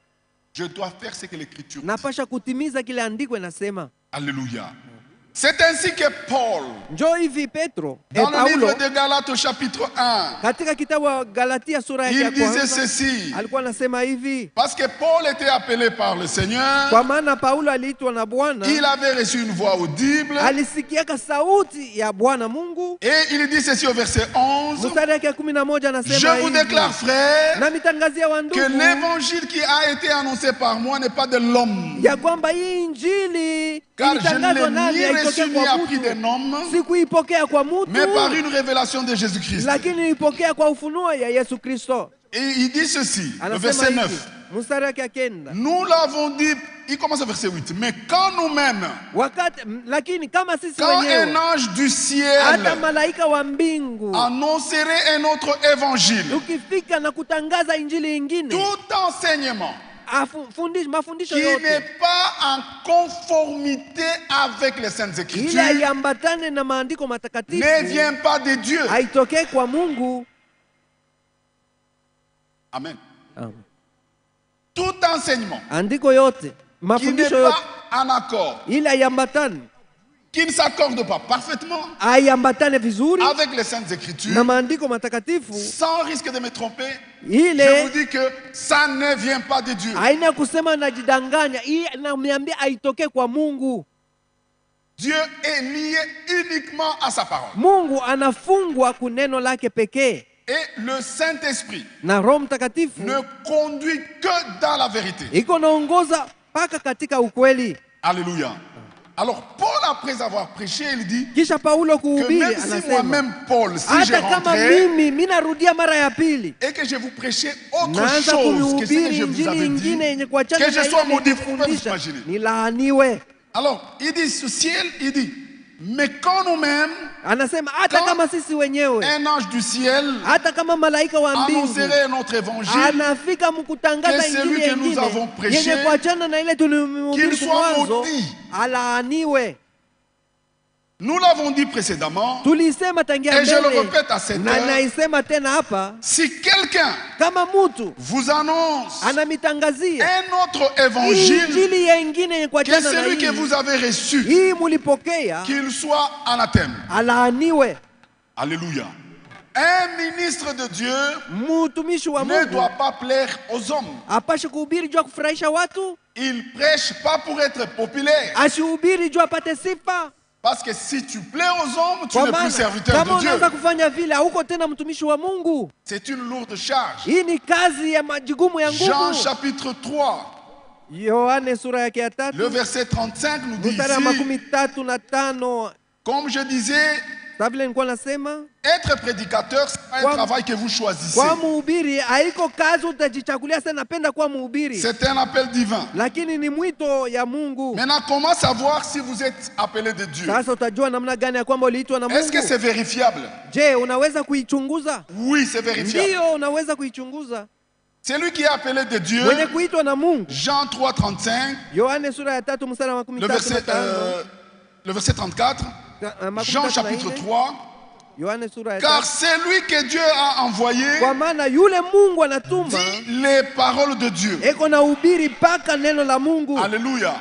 Je dois faire ce que l'Écriture dit. napasha kutimiza kile andiko inasema. Alléluia. C'est ainsi que Paul, Njoo hivi Petro, dans le livre Paulo de Galates au chapitre 1, katika kitabu wa Galatia sura yake ya il disait kwanza ceci. alikuwa anasema hivi, Parce que Paul était appelé par le Seigneur, kwa maana Paulo aliitwa na Bwana, il avait reçu une voix audible. alisikiaka sauti ya Bwana Mungu. Et il dit ceci au verset 11. Mstari yake ya 11 Je anasema vous hivi, déclare, frères, na mitangazia wa ndugu que l'évangile qui a été annoncé par moi n'est pas de l'homme. ya kwamba hii injili Car je ne ilitangazwa l'ai nami ni haitokea reçu ni kwa appris mtu, d'un homme, sikuipokea kwa mais par mtu, une révélation de Jésus-Christ. lakini nilipokea kwa ufunuo ya Yesu Kristo. Et il dit ceci, le Anasema verset 9. hivi, mstari wake ya 9, Nous l'avons dit, il commence au verset 8. Mais quand nous-mêmes, wakati lakini kama sisi quand un wenyewe ange du ciel hata malaika wa mbingu annoncerait un autre évangile, ukifika na kutangaza injili ingine, tout enseignement mafundisho qui yote n'est pas en conformité avec les Saintes ili Écritures aiambatane na maandiko matakatifu ne vient pas de Dieu. haitokee kwa Mungu. Amen. Amen. Tout enseignement Andiko yote, qui n'est mafundisho yote pas en accord, ili aiambatane, qui ne s'accorde pas parfaitement aiambatane vizuri avec les Saintes Écritures, na maandiko matakatifu, sans risque de me tromper, je ile vous dis que ça ne vient pas de Dieu. haina kusema najidanganya, hii namiambia haitokee kwa Mungu. Dieu est lié uniquement à sa parole. Mungu anafungwa kuneno lake pekee, Et le Saint-Esprit na Roho Mtakatifu ne conduit que dans la vérité. iko naongoza mpaka katika ukweli. Alléluia. Alors Paul, après avoir prêché, il dit Kisha Paulo que kuhubiri même si anasema, moi-même, Paul, si je hata kama rentrais mimi narudia mara ya pili et que je vous prêchais autre naanza chose que ce que kuhubiri je vous injili avais dit, ingine yenye kuachana que je na sois ile maudit, vous pouvez vous nilifundisha, imaginer. nilaaniwe. Alors, il dit, ce ciel, il dit, mais quand nous-mêmes, Anasema hata Quand kama sisi wenyewe, un ange du ciel hata kama malaika wa mbingu annoncerait notre évangile, anafika mkutangaza que celui injili que nous nyingine avons prêché, yenye kuachana na ile tulimhubiri qu'il soit mwanzo, maudit. alaaniwe. Nous l'avons dit précédemment, Tulisema tangia et je le mbele répète à cette na heure, naisema tena hapa, si quelqu'un kama mtu vous annonce anamitangazia un autre évangile injili yengine yenye que kuachana na celui que hii, vous avez reçu, hii mulipokea, qu'il soit anathème. alaaniwe. Alléluia. Un ministre de Dieu Mtumishi wa ne Mungu doit pas plaire aux hommes. apashe kuhubiri juu ya kufurahisha watu, Il prêche pas pour être populaire. asihubiri juu apate sifa. Parce que si tu plais aux hommes, tu Kwa n'es plus maana serviteur kama de Dieu. unaanza kufanya vile, hauko tena mtumishi wa Mungu. C'est une lourde charge. Hii ni kazi ya majigumu ya Jean nguvu. chapitre 3, Yohane sura yake ya le 3 verset 35 nous dit mstari wa ici, 35, comme je disais, sababu vile nilikuwa nasema, être prédicateur, c'est pas un Kwa- travail que vous choisissez. kwa mhubiri haiko kazi utajichagulia sasa napenda kuwa mhubiri, C'est un appel divin. lakini ni mwito ya Mungu. Maintenant, comment savoir si vous êtes appelé de Dieu? Sasa utajua namna gani ya kwamba uliitwa na Est-ce que Mungu? c'est vérifiable? Je, unaweza kuichunguza? Oui, c'est vérifiable. Ndio, unaweza kuichunguza. Celui qui est appelé de Dieu, Mwenye kuitwa na Mungu, Jean 3, 35, Yohane sura ya 3 mstari wa le verset 34, Jean chapitre 3, Yohane sura ya car 3, celui que Dieu a envoyé kwa maana yule Mungu anatuma dit les paroles de Dieu. eko na hubiri paka neno la Mungu. Alléluia.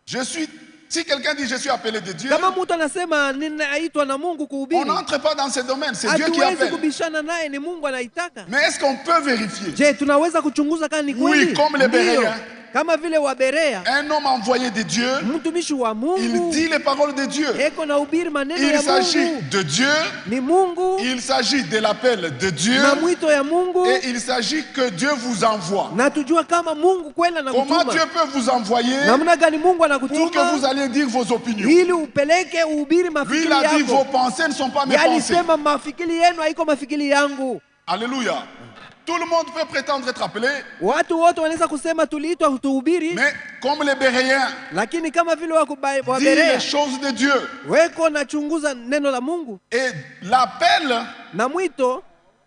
Si quelqu'un dit je suis appelé de Dieu, Kama mtu anasema ninaitwa na Mungu on kuhubiri, n'entre pas dans ce domaine, c'est Dieu qui hatuwezi appelle. kubishana naye, ni Mungu anaitaka. Mais est-ce qu'on peut vérifier? Je, tunaweza kuchunguza kama ni kweli? Oui, comme les Ndio. Berea. Kama vile Waberea, Un homme envoyé de Dieu, mtumishi wa il Mungu dit les paroles de Dieu. eko na hubiri maneno Il ya s'agit Mungu. de Dieu, Ni Mungu il s'agit de l'appel de Dieu, na mwito ya Mungu, et il s'agit que Dieu vous envoie. na tujua kama Mungu kweli Comment Dieu anakutuma. peut vous envoyer Namna gani Mungu pour que anakutuma vous alliez dire vos opinions? ili upeleke uhubiri Lui, mafikiri il a dit vos yako. pensées ne sont pas mes pensées. Yalisema mafikiri yenu haiko mafikiri yangu. Alléluia. Tout le monde peut prétendre être appelé, Watu wote wanaweza kusema tuliitwa tuhubiri, mais comme les Béréens, lakini kama vile dire les Waberea choses de Dieu. weko nachunguza neno la Mungu Et l'appel, na mwito,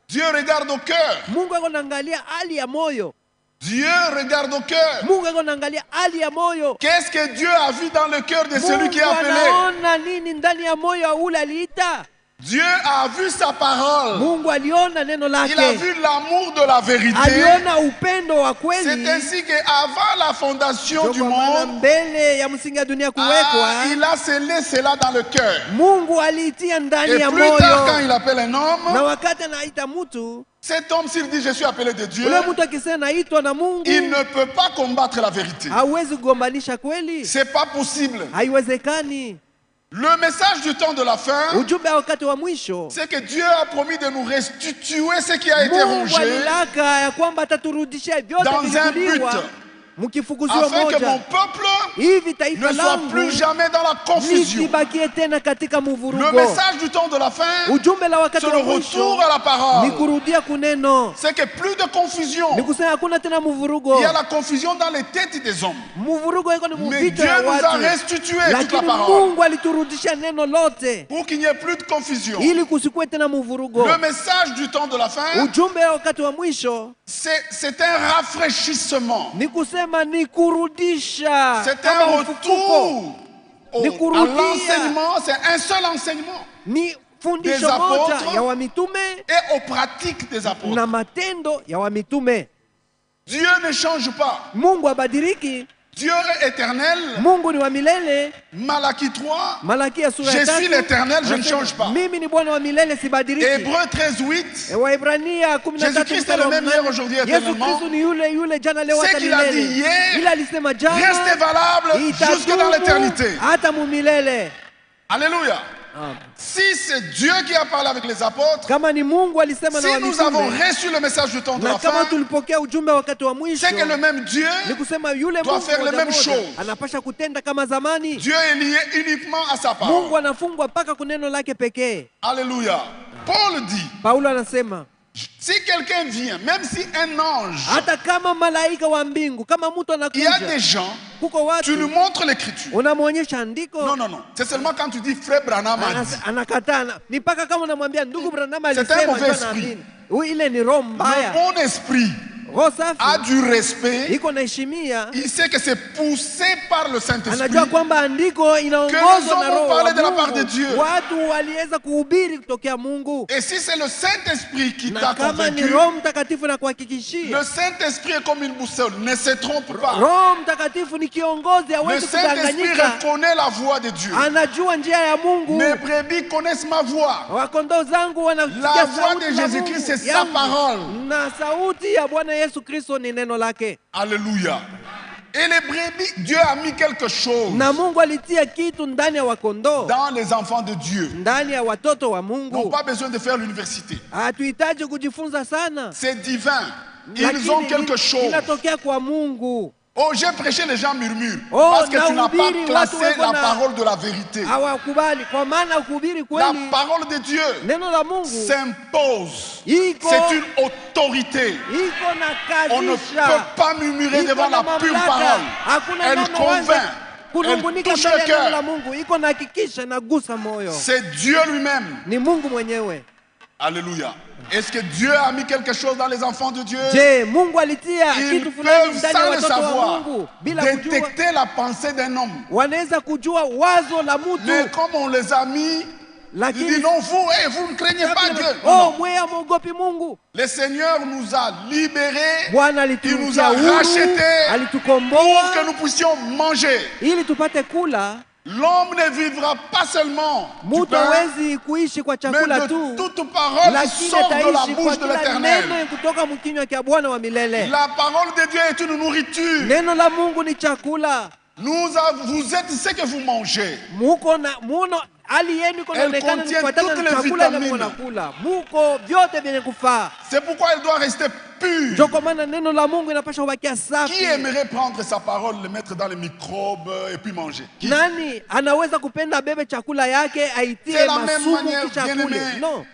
Dieu regarde au cœur. Mungu ako naangalia hali ya moyo. Dieu regarde au cœur. Mungu ako naangalia hali ya moyo. Qu'est-ce que Dieu a vu dans le cœur de celui qui est Mungu appelé? anaona nini ndani ya moyo wa ule aliita? Dieu a vu sa parole. Mungu aliona neno Il a lake, vu l'amour de la vérité. aliona upendo wa C'est kweli. ainsi qu'avant la fondation Ndio du kwa maana monde, mbele ya msingi ya dunia kuwekwa, il a scellé cela dans le cœur. Mungu aliitia ndani Et ya plus tard, quand moyo. il appelle un Na homme, wakati anaita mtu, cet homme, s'il dit je suis appelé de Dieu, ule mtu akisema naitwa na Mungu, il ne peut pas combattre la vérité. hawezi kugombanisha kweli, C'est pas possible. haiwezekani. Le message du temps de la fin, Ujumbe wa wakati wa mwisho, c'est que Dieu a promis de nous restituer ce qui a été Mungu rongé alilaka ya kwamba ataturudishia vyote dans un but. vilivyokuliwa mkifukuziwa afin que mon moja, peuple hivi ne taifa soit langu plus jamais dans la confusion. lisibakie tena katika Le muvurugo. message du temps de la fin, Ujumbe la wakati c'est wa le mwisho retour à la ni parole. kurudia kuneno, C'est que plus de confusion. ni kusema hakuna tena muvurugo. Il y a la confusion dans les têtes des hommes. Muvurugo iko ni Mais muvicho Dieu ya nous a watu, restitué toute la lakini parole Mungu aliturudisha neno lote pour qu'il n'y ait plus de confusion. ili kusikue tena muvurugo. Le message du temps de la fin, Ujumbe wa wakati wa mwisho c'est un rafraîchissement. ni kusema ni kurudisha, C'est kama un ufufuko, retour Ni à kurudia. l'enseignement. C'est un seul enseignement ni fundisho Des apôtres moja ya wamitume et aux pratiques des apôtres. na matendo ya wamitume. Dieu ne change pas. Mungu habadiriki, Dieu est éternel. Mungu ni wa milele. Malachie 3. Malaki sura Je ya suis 3 l'éternel, je ne anasema, change pas. mimi ni Bwana wa milele sibadiriki. Hébreux 13:8. Waebrania 13 Jésus-Christ est le même hier, aujourd'hui, Yesu éternellement. Kristo ni yule jana leo Ce hata qu'il a dit milele. hier Ila alisema jana Restez valable jusque dans itadumu l'éternité. hata mumilele. Alléluia. Si c'est Dieu qui a parlé avec les apôtres, Kama ni Mungu alisema na si nous avons wamitume, reçu le message du temps de na la kama fin, tulipokea ujumbe wakati wa mwisho, c'est que le même Dieu, ni kusema yule doit Mungu faire les moja mêmes moja choses. anapasha kutenda kama zamani. Dieu est lié uniquement à sa Mungu parole. anafungwa mpaka kuneno lake pekee. Alléluia. Paul dit, Paulo anasema si quelqu'un vient, même si un ange, hata kama malaika wa mbingu, kama mtu il y a des anakuja, gens, kuko tu lui watu montres l'écriture. unamwonyesha andiko, Non, non, non. C'est seulement quand tu dis frère Branham a dit. anakataa. Ni mpaka kama unamwambia ndugu Branham C'est un alisema, mauvais ndio esprit. naamini. Ile ni roho Le mbaya. bon esprit Roho a safi du respect. iko na heshimia, Il sait que c'est poussé par le Saint-Esprit. anajua kwamba andiko Que les inaongozwa hommes na ont roho parlé wa de la part Mungu. de Dieu. Watu waliweza kuhubiri kutokea Mungu, Et si c'est le Saint-Esprit qui na t'a kama ni convaincu, Roho Mtakatifu na kuhakikishia, le Saint-Esprit est comme une boussole, ne se trompe pas. Roho Mtakatifu ni kiongozi, Le hawezi Saint-Esprit kudanganyika, reconnaît la voix de Dieu. anajua njia ya Mungu. Mes brebis connaissent ma voix. Wakondoo zangu La wanasikia voix sauti de ya Jésus-Christ, Mungu c'est sa yangu. parole. Na sauti ya Bwana Yesu Kristo ni neno lake. Alléluia. Et les brebis, Dieu a mis quelque chose Na Mungu alitia kitu ndani ya wakondoo, dans les enfants de Dieu. ndani ya watoto wa Ils n'ont Mungu. pas besoin de faire l'université. Hatuhitaji kujifunza sana, C'est divin. Ils lakini ont quelque chose. inatokea kwa Mungu. Oh, j'ai prêché, les gens murmurent. Oh, Parce que tu n'as pas nahubiri, watu classé wako la na- parole de la vérité. Hawakubali, kwa maana kuhubiri La kweli parole de Dieu neno la Mungu s'impose. iko C'est une autorité. iko na On ne kazisha, peut pas murmurer iko devant na la pure mamlaka. parole. Hakuna Elle neno convainc. waza Elle kunungunika touche mbele le ya neno cœur. la Mungu, iko na hakikisha na gusa moyo. C'est Dieu lui-même. Ni Mungu mwenyewe. Alléluia. Est-ce que Dieu a mis quelque chose dans les enfants de Dieu? Je, Mungu alitia Ils kitu fulani peuvent, ndani ya sans le watoto wa savoir, Mungu bila kujua. détecter la pensée d'un homme. Wanaweza kujua wazo la Mais mtu, comme on les a mis, ils lakini disent non, vous ne craignez pas Dieu. Non, oh, non. mwe amwogopi Mungu. Le Seigneur nous a libérés. Bwana Il nous alitutia a huru, rachetés pour alitukomboa que nous puissions manger. ili tupate kula. L'homme ne vivra pas seulement du Mtu pain, hawezi kuishi kwa mais chakula de tu, toute parole qui lakini sort de la ataishi kwa bouche de kila l'Éternel. neno kutoka mkinywa cha Bwana wa milele. La parole de Dieu est une nourriture. Neno la Mungu ni chakula. Vous êtes ce que vous mangez. Muko na muno hali yenu iko Elle inaonekana ni contient kufuatana toutes na les chakula vitamines. na mnakula. Muko vyote vyenye kufaa. C'est pourquoi elle doit rester pure. Ndio kwa maana neno la Mungu inapaswa kubakia Qui safi. aimerait prendre sa parole, le mettre dans les microbes et puis manger? Qui? Nani anaweza kupenda abebe chakula yake aitie C'est la même masumu manière, kisha bien-aimé. kule? No.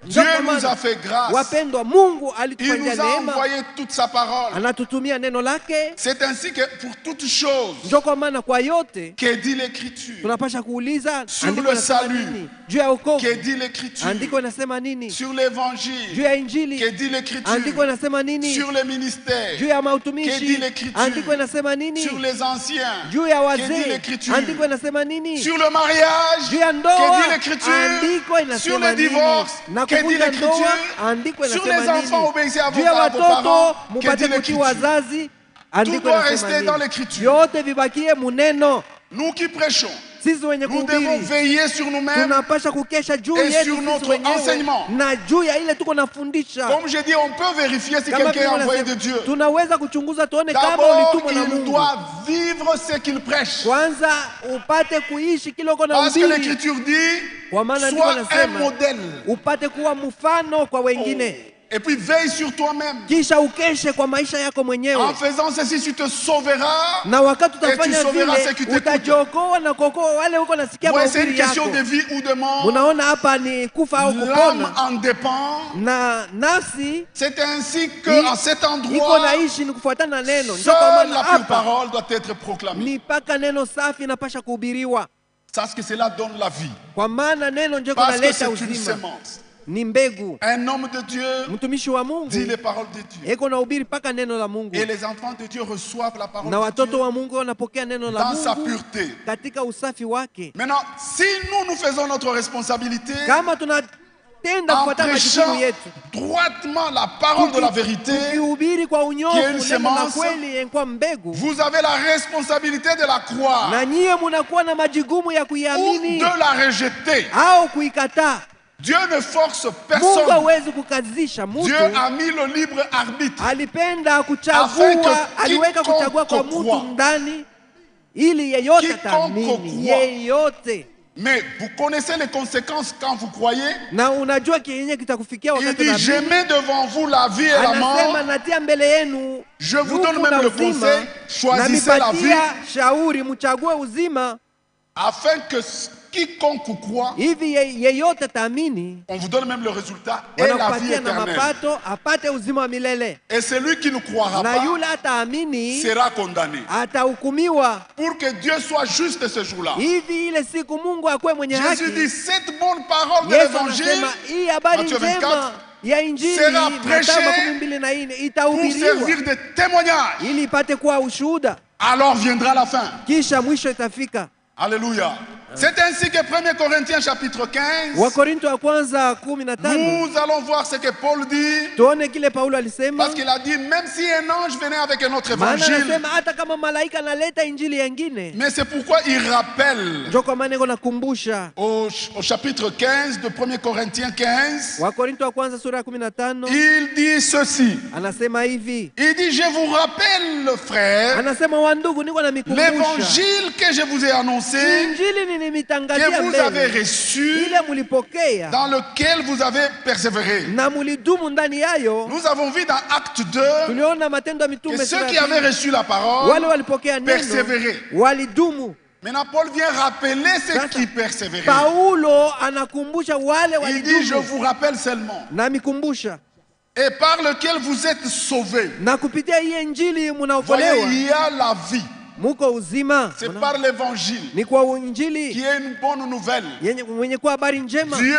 Dieu nous a fait grâce. Wapendwa, Mungu Il alitufanyia nous a neema, envoyé toute sa parole. anatutumia neno lake. C'est ainsi que pour toute chose Ndio kwa maana kwa yote que dit l'Écriture, tunapasha kuuliza Sur andiko le inasema salut. nini juu ya wokovu, que dit l'Écriture, andiko inasema nini sur juu l'Évangile, ya que injili, dit l'Écriture, andiko inasema nini sur les ministères, juu ya que dit mautumishi, l'Écriture, andiko inasema nini sur les anciens, juu ya que dit wazee, l'Écriture, andiko inasema nini sur le mariage, juu ya que ndoa, dit l'Écriture, andiko sur inasema le nini divorce, na que dit kuvunja l'Écriture, ndoa, andiko sur inasema les enfants, nini obéissez à juu ya vos watoto parents, que mupate dit kutii l'Écriture. wazazi, andiko doit inasema rester dans nini l'Écriture. vyote vibakie muneno. Nous qui prêchons, Sisi wenye nous devons kuhubiri veiller sur nous-mêmes. tunapasha kukesha juu et yetu sur sisi notre wenyewe enseignement. na juu ya ile tuko nafundisha. Comme j'ai dit, on peut vérifier si Kama quelqu'un est vile envoyé nasema, de Dieu. tunaweza kuchunguza tuone kama D'abord, ulitumwa na il Mungu. doit vivre ce qu'il prêche. Kwanza upate kuishi kile uko na Parce que ubiri, l'Écriture dit, kwa maana ndiko sois un nasema modèle. upate kuwa mfano kwa wengine. Et puis veille sur toi-même. kisha ukeshe kwa maisha yako mwenyewe. En faisant ceci, tu te sauveras. Na wakati Et tu utafanya sauveras ceux vile qui t'écoutent. utajiokoa na kuokoa wale huko nasikia Ouais, c'est une mahubiri question yako. de vie ou de mort. Unaona hapa ni kufa au L'âme kupona, en dépend. na nafsi C'est ainsi I- qu'à cet iko endroit, naishi ni kufuatana na neno. Ndio kwa seule maana la pure hapa parole doit être proclamée. ni mpaka neno safi inapasha kuhubiriwa, Sache que cela donne la vie. kwa maana neno ndio Parce que kunaleta c'est une uzima, sémence. ni mbegu. Un homme de Dieu Mtumishi wa dit Mungu les paroles de Dieu. iko nahubiri mpaka neno la Mungu, Et les enfants de Dieu reçoivent la parole na de watoto Dieu wa Mungu wanapokea neno la dans sa Mungu pureté. katika usafi wake. Maintenant, si nous faisons notre responsabilité Kama tunatenda en kufuata prêchant majukumu yetu, droitement la parole de la vérité, tukihubiri kwa Qui est unyofu une neno la semence, kweli kwa mbegu, vous avez la responsabilité de la croire na nyie munakuwa na majukumu ya ou kuiamini de la rejeter. au kuikataa. Dieu ne force Mungu personne. hawezi kukazisha mtu. Dieu a mis le libre arbitre. Alipenda Afin kuchagua, que aliweka quiconque kuchagua kwa mtu croit. ndani ili yeyote Quiconque ataamini, croit. yeyote. Mais vous connaissez les conséquences quand vous croyez. Na unajua kienye kitakufikia Il wakati dit, je unaamini. mets devant vous la vie et la mort. Anasema natia mbele yenu Je vous donne hukumu même na le uzima, conseil, choisissez la vie, namipatia shauri mchague uzima, afin que quiconque croit, hivi yeyote ataamini, on vous donne même le résultat et la vie wanakupatia na éternelle. mapato apate uzima wa milele, Et celui qui ne croira na pas yule ataamini sera condamné. atahukumiwa. Pour que Dieu soit juste ce jour-là. Hivi ile siku Mungu akuwe mwenye haki. Jésus dit, cette bonne parole de Yesu l'évangile, anasema hii habari Matthieu njema 24, ya Injili sera prêchée Mathayo 24 pour itahubiriwa servir de témoignage. ili ipate kuwa ushuhuda, Alors viendra la fin. kisha mwisho itafika. Alléluia. C'est ainsi que 1 Corinthiens chapitre 15, Wakorinto wa kwanza 15, nous allons voir ce que Paul dit. tuone kile Paulo alisema, Parce qu'il a dit, même si un ange venait avec un autre maana évangile, anasema hata kama malaika analeta injili yengine. mais c'est pourquoi il rappelle Ndio kwa maana iko nakumbusha au chapitre 15 de 1 Corinthiens 15, Wakorinto wa kwanza sura ya 15, il dit ceci. anasema hivi, Il dit, je vous rappelle, frère, anasema wandugu, niko na mikumbusha l'évangile que je vous ai annoncé, injili que nimitangazia vous avez mbele, reçu, ile mulipokea dans lequel vous avez persévéré. na mulidumu ndani yayo. Nous avons vu dans Acte 2 Tuliona Matendo ya que Mitume ceux sura qui ya avaient pili, reçu la parole wale walipokea neno persévéraient. walidumu. Maintenant, Paul vient rappeler ceux Sasa, qui persévéraient. Paulo anakumbusha wale Il dit, je walidumu, vous rappelle seulement, na mikumbusha, et par lequel vous êtes sauvés. na kupitia hii injili Voyez, munaokolewa, il y a la vie. muko uzima. C'est par l'évangile Ni kwa qui injili est une bonne nouvelle. mwenye kuwa habari njema. Dieu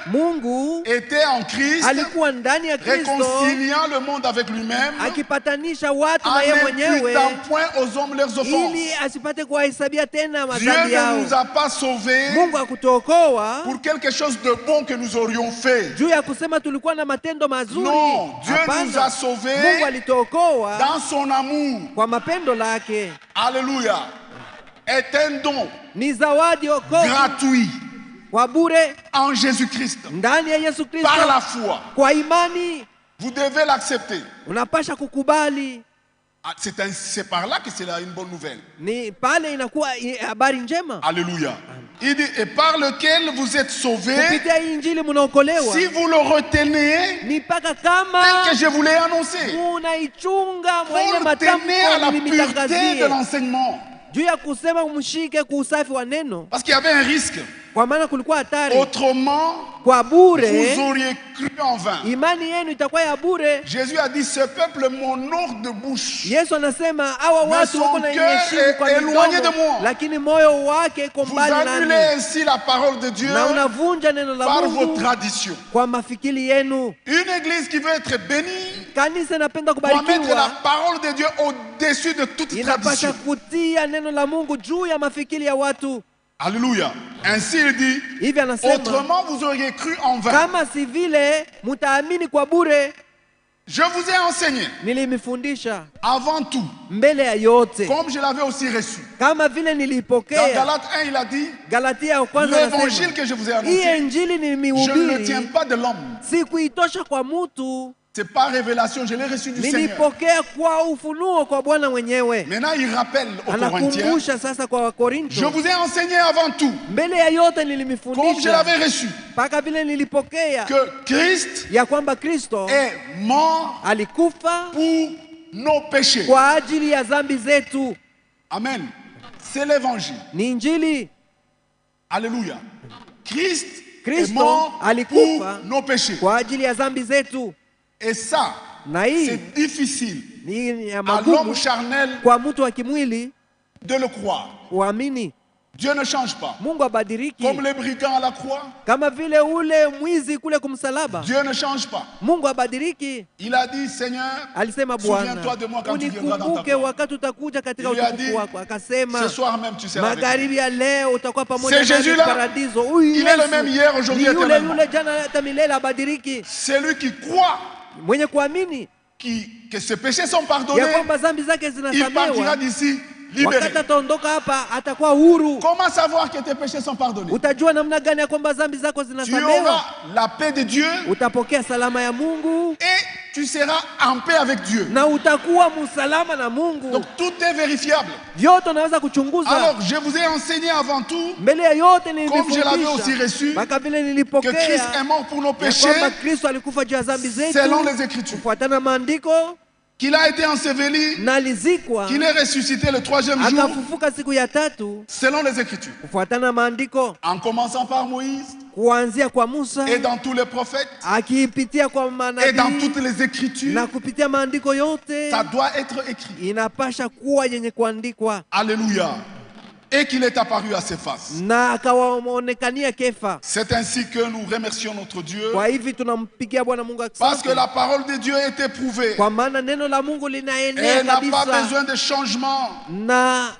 Mungu était en Christ, alikuwa ndani ya Kristo réconciliant le monde avec lui-même, akipatanisha watu en na yeye mwenyewe n'imputant point aux hommes leurs offenses. ili asipate kuwahesabia tena Dieu madhambi ne yao. nous a pas sauvés Mungu akutuokoa pour quelque chose de bon que nous aurions fait. juu ya kusema tulikuwa na matendo mazuri. Non, Dieu Hapana. nous a sauvés Mungu alituokoa dans son amour. kwa mapendo lake. Alléluia. Est un don Ni zawadi okovu gratuit kwa bure en Jésus-Christ ndani ya Yesu Kristo. par la foi. Kwa imani Vous devez l'accepter. unapasha kukubali, Ah, c'est par là que c'est là une bonne nouvelle. ni pale inakuwa habari njema. Alléluia. Il dit, et par lequel vous êtes sauvés, Kupitia hii injili munaokolewa, si vous le retenez, ni mpaka tel kama que je vous l'ai annoncé. munaichunga mwa ile Paul matamko tenait à la pureté de nilimitangazia l'enseignement. juu ya kusema mshike kwa usafi wa neno, Parce qu'il y avait un risque. kwa maana kulikuwa hatari. Autrement, Kwa bure vous auriez cru en vain. imani yenu itakuwa ya bure. Jésus a dit, ce peuple m'honore de bouche. Yesu anasema hawa Mais watu son wako na cœur heshima kwa est éloigné de moi. midomo, lakini moyo wake iko Vous mbali annulez nami, ainsi la parole de Dieu na unavunja neno la par vos Mungu traditions. kwa mafikiri yenu. Une église qui veut être bénie Kanisa inapenda doit mettre la kubarikiwa, parole de Dieu au-dessus de toute inapasha tradition. kutia neno la Mungu juu ya mafikiri ya watu. Alléluia. Ainsi il dit, Hivi anasema autrement vous auriez cru en vain. kama si vile mtaamini kwa bure. Je vous ai enseigné Nilimfundisha avant tout, mbele ya yote comme je l'avais aussi reçu. kama vile Dans nilipokea. Galates 1, il a dit, Galatia ya kwanza l'évangile anasema que je vous ai hii annoncé, injili je ne le tiens nimehubiri pas de l'homme, sikuitosha kwa mtu, C'est pas révélation, je l'ai reçu du Seigneur. Nilipokea kwa ufunuo kwa Bwana mwenyewe. Maintenant, il rappelle aux Corinthiens, Anakumbusha sasa kwa je Wakorinto, vous ai enseigné avant tout, mbele ya yote comme je nilimifundisha l'avais reçu, mpaka vile nilipokea que Christ ya kwamba Kristo est mort alikufa pour nos péchés. kwa ajili ya dhambi zetu. Amen. C'est l'évangile. Ni Injili. Alléluia. Christ est Kristo mort pour alikufa nos péchés. kwa ajili ya dhambi zetu, Et ça, na hii c'est difficile ni ya à l'homme magumu charnel kwa mtu wa kimwili de le croire. kuamini. Dieu ne change pas. Mungu abadiliki, Comme les brigands à la croix, kama vile ule mwizi kule kumsalaba. Dieu ne change pas. Mungu abadiliki. Il a dit, Seigneur, Alisema, souviens-toi Bwana, de moi quand tu viendras dans ta unikumbuke gloire. wakati utakuja katika Il lui a utukufu dit, wako. Akasema, ce soir même, tu seras avec moi. magharibi ya leo utakuwa pamoja C'est nami Jésus-là. paradiso. Huyu Il est le Yesu même hier, aujourd'hui, ni yule éternellement. yule jana hata milele, abadiliki. Celui qui croit Mwenye kuamini que ses péchés sont pardonnés, ya kwamba dhambi zake il partira zinasamehewa, d'ici libéré. wakati ataondoka hapa atakuwa huru. Comment savoir que tes péchés sont pardonnés? Utajua namna gani ya kwamba dhambi zako Tu zinasamehewa? auras la paix de Dieu Utapokea salama ya Mungu et tu seras en paix avec Dieu. na utakuwa musalama na Mungu. Donc tout est vérifiable. Vyote unaweza kuchunguza. Alors je vous ai enseigné avant tout Mbele ya yote Comme je l'avais aussi nilifundisha reçu, mpaka vile que nilipokea Christ est mort pour nos ya péchés kwamba Kristo alikufa juu ya dhambi zetu selon les Écritures, kufuatana na maandiko, qu'il a été enseveli, na alizikwa qu'il est ressuscité le troisième jour akafufuka siku ya tatu selon les Écritures, kufuatana na maandiko, en commençant par Moïse kuanzia kwa Musa et dans tous les prophètes akipitia kwa et dans manabii toutes les Écritures. na kupitia maandiko yote, Ça doit être écrit. inapasha kuwa yenye kuandikwa. Alléluia. Et qu'il est apparu à ses faces. Na akawaonekania Kefa. C'est ainsi que nous remercions notre Dieu, Kwa hivi tunampigia Bwana Mungu parce que asante, la parole de Dieu est éprouvée. kwa maana neno la Mungu linaenea Elle n'a pas kabisa besoin de changement. na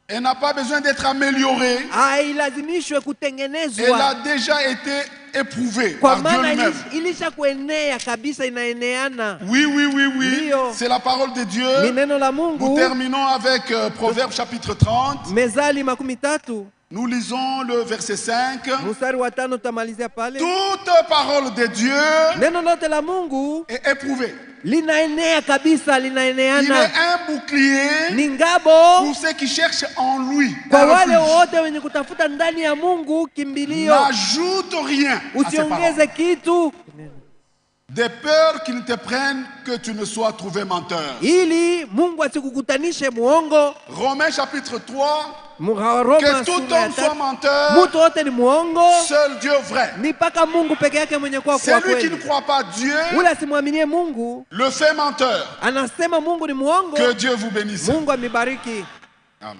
Elle n'a pas besoin d'être améliorée. hailazimishwe Elle a kutengenezwa, déjà été éprouvée kwa par Dieu maana lui-même. ilisha kuenea kabisa, inaeneana. Oui, oui, oui, oui. Ndio. C'est la parole de Ni Dieu. neno la Nous Mungu. terminons avec Proverbe chapitre 30. Mezali 13 Nous lisons le verset 5. mstari wa 5 tutamalizia pale. Toute parole de Dieu Neno lote la Mungu est éprouvée. linaenea kabisa, Il est linaeneana. un bouclier Ni ngabo pour ceux qui cherchent en lui kwa un wale refuge. wote wenye kutafuta ndani ya Mungu kimbilio. N'ajoute rien à ces paroles. Usiongeze kitu De peur qu'ils ne te prennent que tu ne sois trouvé menteur. ili Mungu asikukutanishe muongo. Romains chapitre 3. Roma Que tout sura ya homme soit 3. menteur, Mtu wote ni muongo, seul Dieu vrai. ni mpaka Mungu peke yake mwenye kuwa kwa Celui qui ne kweli. croit pas Dieu Ule asimwaminie Mungu le fait menteur. anasema Mungu ni muongo. Que Dieu vous bénisse. Mungu amibariki. Amen.